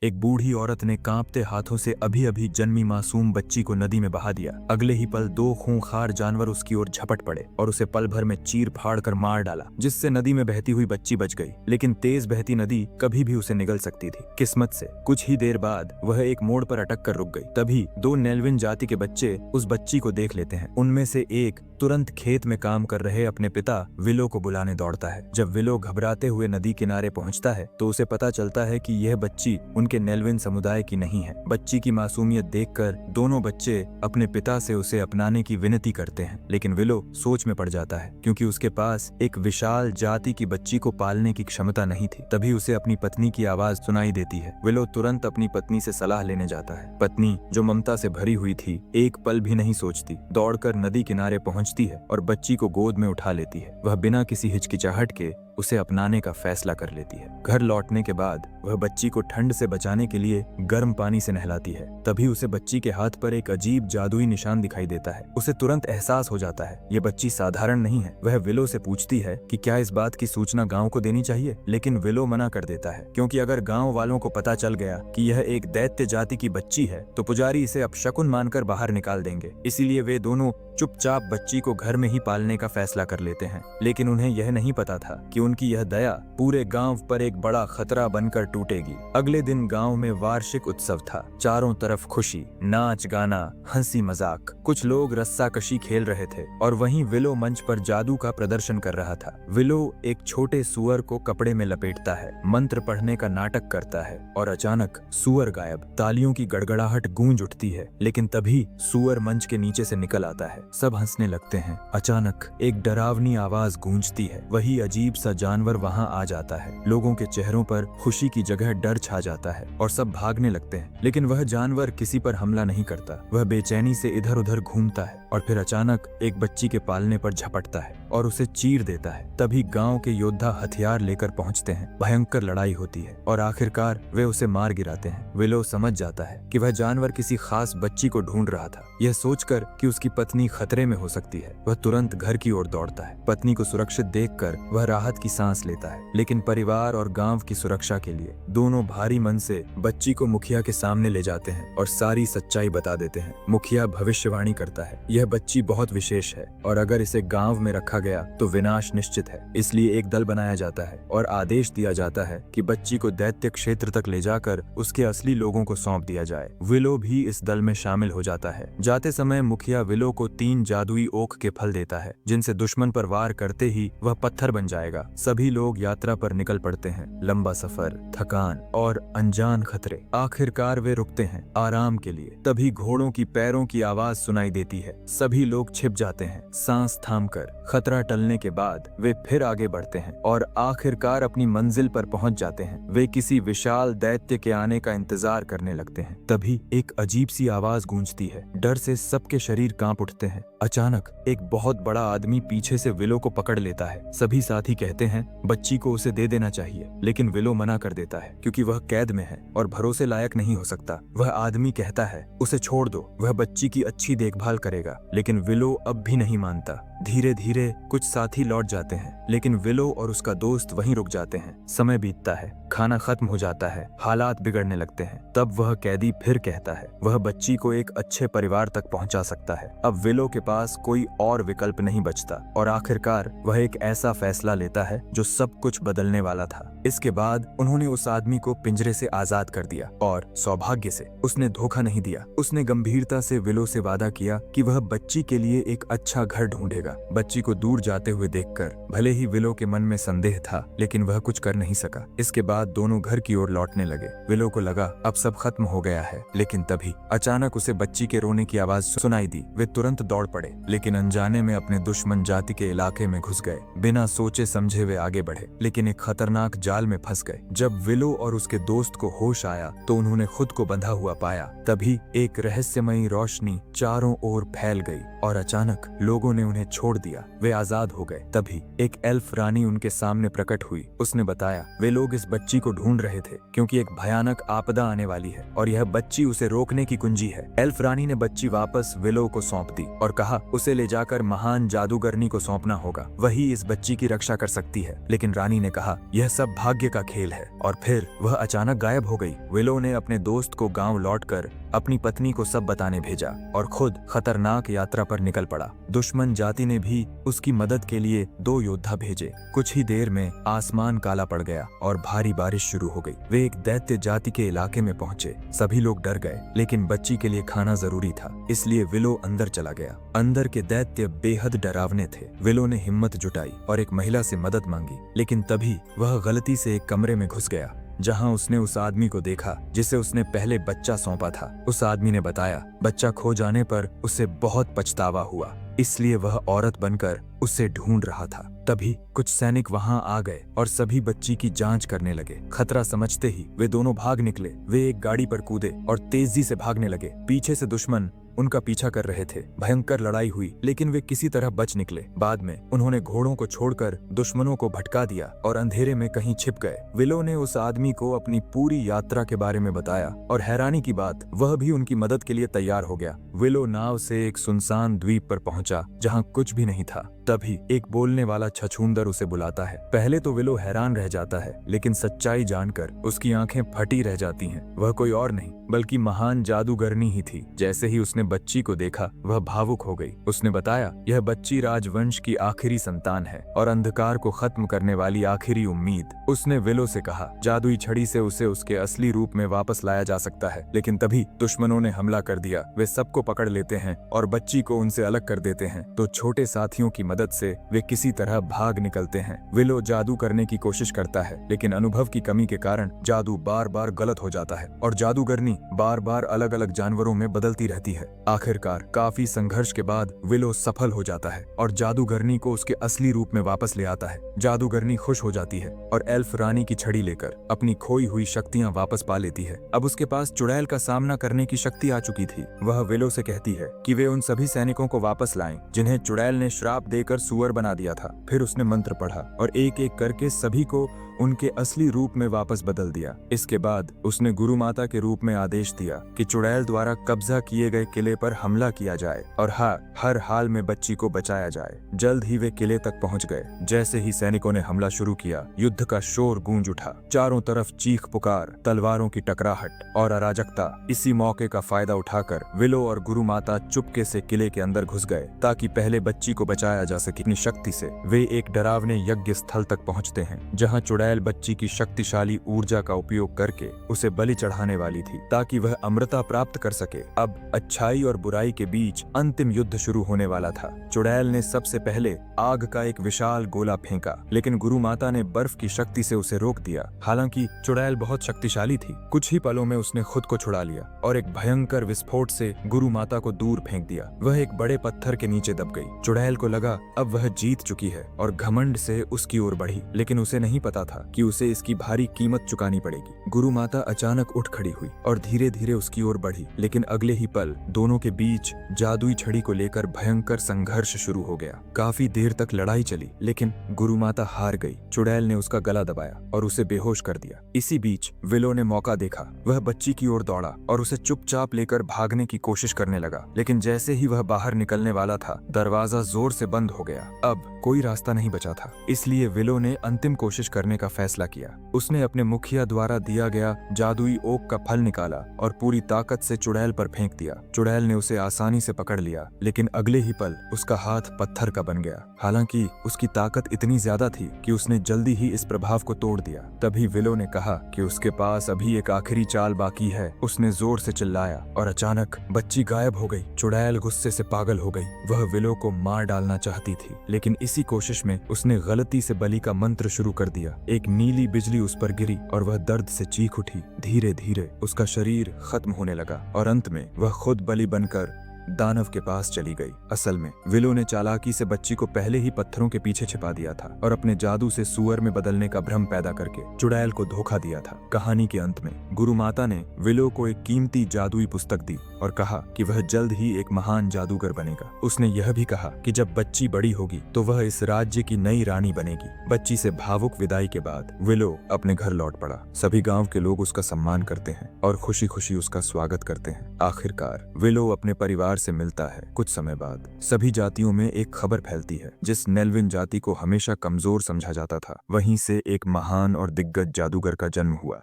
एक बूढ़ी औरत ने कांपते हाथों से अभी अभी जन्मी मासूम बच्ची को नदी में बहा दिया। अगले ही पल दो खूंखार जानवर उसकी ओर झपट पड़े और उसे पल भर में चीर फाड़ कर मार डाला, जिससे नदी में बहती हुई बच्ची बच गई। लेकिन तेज बहती नदी कभी भी उसे निगल सकती थी। किस्मत से कुछ ही देर बाद वह एक मोड़ पर अटक कर रुक गई। तभी दो नेल्विन जाति के बच्चे उस बच्ची को देख लेते हैं। उनमें से एक तुरंत खेत में काम कर रहे अपने पिता विलो को बुलाने दौड़ता है। जब विलो घबराते हुए नदी किनारे पहुंचता है तो उसे पता चलता है कि यह बच्ची उनके नेल्विन समुदाय की नहीं है। बच्ची की मासूमियत देखकर दोनों बच्चे अपने पिता से उसे अपनाने की विनती करते हैं, लेकिन विलो सोच में पड़ जाता है क्योंकि उसके पास एक विशाल जाति की बच्ची को पालने की क्षमता नहीं थी। तभी उसे अपनी पत्नी की आवाज सुनाई देती है। विलो तुरंत अपनी पत्नी से सलाह लेने जाता है। पत्नी, जो ममता से भरी हुई थी, एक पल भी नहीं सोचती दौड़कर नदी किनारे पहुंचती है और बच्ची को गोद में उठा लेती है। वह बिना किसी हिचकिचाहट के उसे अपनाने का फैसला कर लेती है। घर लौटने के बाद वह बच्ची को ठंड से बचाने के लिए गर्म पानी से नहलाती है। तभी उसे बच्ची के हाथ पर एक अजीब जादुई निशान दिखाई देता है। उसे तुरंत एहसास हो जाता है ये बच्ची साधारण नहीं है। वह विलो से पूछती है कि क्या इस बात की सूचना गांव को देनी चाहिए, लेकिन विलो मना कर देता है क्योंकि अगर गांव वालों को पता चल गया कि यह एक दैत्य जाति की बच्ची है तो पुजारी इसे अपशकुन मानकर बाहर निकाल देंगे। इसीलिए वे दोनों चुपचाप बच्ची को घर में ही पालने का फैसला कर लेते हैं। लेकिन उन्हें यह नहीं पता था कि उनकी यह दया पूरे गांव पर एक बड़ा खतरा बनकर टूटेगी। अगले दिन गांव में वार्षिक उत्सव था। चारों तरफ खुशी, नाच गाना, हंसी मजाक। कुछ लोग रस्साकशी खेल रहे थे और वहीं विलो मंच पर जादू का प्रदर्शन कर रहा था। विलो एक छोटे सुअर को कपड़े में लपेटता है, मंत्र पढ़ने का नाटक करता है और अचानक सुअर गायब। तालियों की गड़गड़ाहट गूंज उठती है, लेकिन तभी सुअर मंच के नीचे से निकल आता है। सब हंसने लगते हैं। अचानक एक डरावनी आवाज गूंजती है। वही अजीब सा जानवर वहां आ जाता है। लोगों के चेहरों पर खुशी की जगह डर छा जाता है और सब भागने लगते हैं। लेकिन वह जानवर किसी पर हमला नहीं करता। वह बेचैनी से इधर उधर घूमता है और फिर अचानक एक बच्ची के पालने पर झपटता है और उसे चीर देता है। तभी गांव के योद्धा हथियार लेकर पहुंचते हैं। भयंकर लड़ाई होती है और आखिरकार वे उसे मार गिराते हैं। विलो समझ जाता है कि वह जानवर किसी खास बच्ची को ढूंढ रहा था। यह सोचकर कि उसकी पत्नी खतरे में हो सकती है, वह तुरंत घर की ओर दौड़ता है। पत्नी को सुरक्षित देखकर वह राहत की सांस लेता है, लेकिन परिवार और गांव की सुरक्षा के लिए दोनों भारी मन से बच्ची को मुखिया के सामने ले जाते हैं और सारी सच्चाई बता देते हैं। मुखिया भविष्यवाणी करता है, यह बच्ची बहुत विशेष है और अगर इसे गांव में रखा गया तो विनाश निश्चित है। इसलिए एक दल बनाया जाता है और आदेश दिया जाता है कि बच्ची को दैत्य क्षेत्र तक ले जाकर उसके असली लोगों को सौंप दिया जाए। विलो भी इस दल में शामिल हो जाता है। जाते समय मुखिया विलो को 3 जादुई ओक के फल देता है, जिनसे दुश्मन पर वार करते ही वह पत्थर बन जाएगा। सभी लोग यात्रा पर निकल पड़ते हैं। लंबा सफर, थकान और अनजान खतरे। आखिरकार वे रुकते हैं आराम के लिए। तभी घोड़ों की पैरों की आवाज सुनाई देती है। सभी लोग छिप जाते हैं, सांस थामकर। खतरा टलने के बाद वे फिर आगे बढ़ते हैं और आखिरकार अपनी मंजिल पर पहुंच जाते हैं। वे किसी विशाल दैत्य के आने का इंतजार करने लगते हैं। तभी एक अजीब सी आवाज गूंजती है। डर से सबके शरीर कांप उठते हैं। अचानक एक बहुत बड़ा आदमी पीछे से विलो को पकड़ लेता है। सभी साथी कहते हैं बच्ची को उसे दे देना चाहिए, लेकिन विलो मना कर देता है क्योंकि वह कैद में है और भरोसे लायक नहीं हो सकता। वह आदमी कहता है उसे छोड़ दो, वह बच्ची की अच्छी देखभाल करेगा। लेकिन विलो अब भी नहीं मानता। धीरे धीरे कुछ साथी लौट जाते हैं, लेकिन विलो और उसका दोस्त वहीं रुक जाते हैं। समय बीतता है, खाना खत्म हो जाता है, हालात बिगड़ने लगते हैं। तब वह कैदी फिर कहता है वह बच्ची को एक अच्छे परिवार तक पहुंचा सकता है। अब विलो के पास कोई और विकल्प नहीं बचता और आखिरकार वह एक ऐसा फैसला लेता है जो सब कुछ बदलने वाला था। इसके बाद उन्होंने उस आदमी को पिंजरे से आजाद कर दिया और सौभाग्य से उसने धोखा नहीं दिया। उसने गंभीरता से विलो से वादा किया कि वह बच्ची के लिए एक अच्छा घर ढूंढेगा। बच्ची को दूर जाते हुए देखकर भले ही विलो के मन में संदेह था, लेकिन वह कुछ कर नहीं सका। इसके बाद दोनों घर की ओर लौटने लगे। विलो को लगा अब सब खत्म हो गया है, लेकिन तभी अचानक उसे बच्ची के रोने की आवाज सुनाई दी। वे तुरंत दौड़ पड़े, लेकिन अनजाने में अपने दुश्मन जाति के इलाके में घुस गए। बिना सोचे समझे वे आगे बढ़े, लेकिन एक खतरनाक जाल में फंस गए। जब विलो और उसके दोस्त को होश आया तो उन्होंने खुद को बंधा हुआ पाया। तभी एक रहस्यमयी रोशनी चारों ओर फैल फैल गई और अचानक लोगों ने उन्हें छोड़ दिया। वे आजाद हो गए। तभी एक एल्फ रानी उनके सामने प्रकट हुई। उसने बताया वे लोग इस बच्ची को ढूंढ रहे थे क्योंकि एक भयानक आपदा आने वाली है और यह बच्ची उसे रोकने की कुंजी है। एल्फ रानी ने बच्ची वापस विलो को सौंप दी और कहा उसे ले जाकर महान जादूगरनी को सौंपना होगा, वही इस बच्ची की रक्षा कर सकती है। लेकिन रानी ने कहा यह सब भाग्य का खेल है और फिर वह अचानक गायब हो गई। विलो ने अपने दोस्त को गांव लौटकर अपनी पत्नी को सब बताने भेजा और खुद खतरनाक यात्रा पर निकल पड़ा। दुश्मन जाति ने भी उसकी मदद के लिए 2 योद्धा भेजे। कुछ ही देर में आसमान काला पड़ गया और भारी बारिश शुरू हो गई। वे एक दैत्य जाति के इलाके में पहुंचे। सभी लोग डर गए, लेकिन बच्ची के लिए खाना जरूरी था, इसलिए विलो अंदर चला गया। अंदर के दैत्य बेहद डरावने थे। विलो ने हिम्मत जुटाई और एक महिला से मदद मांगी, लेकिन तभी वह गलती से एक कमरे में घुस गया जहां उसने उस आदमी को देखा जिसे उसने पहले बच्चा सौंपा था। उस आदमी ने बताया बच्चा खो जाने पर उसे बहुत पछतावा हुआ, इसलिए वह औरत बनकर उसे ढूंढ रहा था। तभी कुछ सैनिक वहां आ गए और सभी बच्ची की जांच करने लगे। खतरा समझते ही वे दोनों भाग निकले। वे एक गाड़ी पर कूदे और तेजी से भागने लगे। पीछे से दुश्मन उनका पीछा कर रहे थे। भयंकर लड़ाई हुई, लेकिन वे किसी तरह बच निकले। बाद में उन्होंने घोड़ों को छोड़कर दुश्मनों को भटका दिया और अंधेरे में कहीं छिप गए। विलो ने उस आदमी को अपनी पूरी यात्रा के बारे में बताया और हैरानी की बात, वह भी उनकी मदद के लिए तैयार हो गया। विलो नाव से एक सुनसान द्वीप पर पहुंचा जहां कुछ भी नहीं था। तभी एक बोलने वाला छछूंदर उसे बुलाता है। पहले तो विलो हैरान रह जाता है, लेकिन सच्चाई जानकर उसकी आंखें फटी रह जाती हैं। वह कोई और नहीं बल्कि महान जादूगरनी ही थी। जैसे ही उसने बच्ची को देखा वह भावुक हो गई। उसने बताया यह बच्ची राजवंश की आखिरी संतान है और अंधकार को खत्म करने वाली आखिरी उम्मीद। उसने विलो से कहा जादुई छड़ी से उसे उसके असली रूप में वापस लाया जा सकता है, लेकिन तभी दुश्मनों ने हमला कर दिया। वे सबको पकड़ लेते हैं और बच्ची को उनसे अलग कर देते हैं। तो छोटे साथियों की मदद से वे किसी तरह भाग निकलते हैं। विलो जादू करने की कोशिश करता है, लेकिन अनुभव की कमी के कारण जादू बार बार गलत हो जाता है और जादूगरनी बार बार अलग अलग जानवरों में बदलती रहती है। आखिरकार काफी संघर्ष के बाद विलो सफल हो जाता है और जादूगरनी को उसके असली रूप में वापस ले आता है। जादूगरनी खुश हो जाती है और एल्फ रानी की छड़ी लेकर अपनी खोई हुई शक्तियां वापस पा लेती है। अब उसके पास चुड़ैल का सामना करने की शक्ति आ चुकी थी। वह विलो से कहती है कि वे उन सभी सैनिकों को वापस लाएं जिन्हें चुड़ैल ने श्राप देकर सुअर बना दिया था। फिर उसने मंत्र पढ़ा और एक एक करके सभी को उनके असली रूप में वापस बदल दिया। इसके बाद उसने गुरु माता के रूप में आदेश दिया कि चुड़ैल द्वारा कब्जा किए गए किले पर हमला किया जाए और हर हाल में बच्ची को बचाया जाए। जल्द ही वे किले तक पहुंच गए। जैसे ही सैनिकों ने हमला शुरू किया, युद्ध का शोर गूंज उठा। चारों तरफ चीख पुकार, तलवारों की टकराहट और अराजकता। इसी मौके का फायदा उठाकर विलो और गुरु माता चुपके से किले के अंदर घुस गए ताकि पहले बच्ची को बचाया जा सके। अपनी शक्ति से वे एक डरावने यज्ञ स्थल तक पहुंचते हैं जहां चुड़ैल बच्ची की शक्तिशाली ऊर्जा का उपयोग करके उसे बलि चढ़ाने वाली थी ताकि वह अमृता प्राप्त कर सके। अब अच्छाई और बुराई के बीच अंतिम युद्ध शुरू होने वाला था। चुड़ैल ने सबसे पहले आग का एक विशाल गोला फेंका, लेकिन गुरु माता ने बर्फ की शक्ति से उसे रोक दिया। हालांकि चुड़ैल बहुत शक्तिशाली थी। कुछ ही पलों में उसने खुद को छुड़ा लिया और एक भयंकर विस्फोट से गुरु माता को दूर फेंक दिया। वह एक बड़े पत्थर के नीचे दब गई। चुड़ैल को लगा अब वह जीत चुकी है और घमंड से उसकी ओर बढ़ी, लेकिन उसे नहीं पता था कि उसे इसकी भारी कीमत चुकानी पड़ेगी। गुरु माता अचानक उठ खड़ी हुई और धीरे धीरे उसकी ओर बढ़ी, लेकिन अगले ही पल दोनों के बीच जादुई छड़ी को लेकर भयंकर संघर्ष शुरू हो गया। काफी देर तक लड़ाई चली, लेकिन गुरु माता हार गई। चुड़ैल ने उसका गला दबाया और उसे बेहोश कर दिया। इसी बीच विलो ने मौका देखा। वह बच्ची की ओर दौड़ा और उसे चुपचाप लेकर भागने की कोशिश करने लगा, लेकिन जैसे ही वह बाहर निकलने वाला था, दरवाजा जोर से बंद हो गया। अब कोई रास्ता नहीं बचा था, इसलिए विलो ने अंतिम कोशिश करने का फैसला किया। उसने अपने मुखिया द्वारा दिया गया जादुई ओक का फल निकाला और पूरी ताकत से चुड़ैल पर फेंक दिया। चुड़ैल ने उसे आसानी से पकड़ लिया, लेकिन अगले ही पल उसका हाथ पत्थर का बन गया। हालांकि उसकी ताकत इतनी ज्यादा थी कि उसने जल्दी ही इस प्रभाव को तोड़ दिया। तभी विलो ने कहा कि उसके पास अभी एक आखिरी चाल बाकी है। उसने जोर से चिल्लाया और अचानक बच्ची गायब हो गई। चुड़ैल गुस्से से पागल हो गई। वह विलो को मार डालना चाहती थी, लेकिन इसी कोशिश में उसने गलती से बलि का मंत्र शुरू कर दिया। एक नीली बिजली उस पर गिरी और वह दर्द से चीख उठी। धीरे धीरे उसका शरीर खत्म होने लगा और अंत में वह खुद बलि बनकर दानव के पास चली गई। असल में विलो ने चालाकी से बच्ची को पहले ही पत्थरों के पीछे छिपा दिया था और अपने जादू से सुअर में बदलने का भ्रम पैदा करके चुड़ैल को धोखा दिया था। कहानी के अंत में गुरु माता ने विलो को एक कीमती जादुई पुस्तक दी और कहा कि वह जल्द ही एक महान जादूगर बनेगा। उसने यह भी कहा कि जब बच्ची बड़ी होगी तो वह इस राज्य की नई रानी बनेगी। बच्ची से भावुक विदाई के बाद विलो अपने घर लौट पड़ा। सभी गांव के लोग उसका सम्मान करते हैं और खुशी खुशी उसका स्वागत करते हैं। आखिरकार विलो अपने परिवार से मिलता है। कुछ समय बाद सभी जातियों में एक खबर फैलती है। जिस नेल्विन जाति को हमेशा कमजोर समझा जाता था, वहीं से एक महान और दिग्गज जादूगर का जन्म हुआ।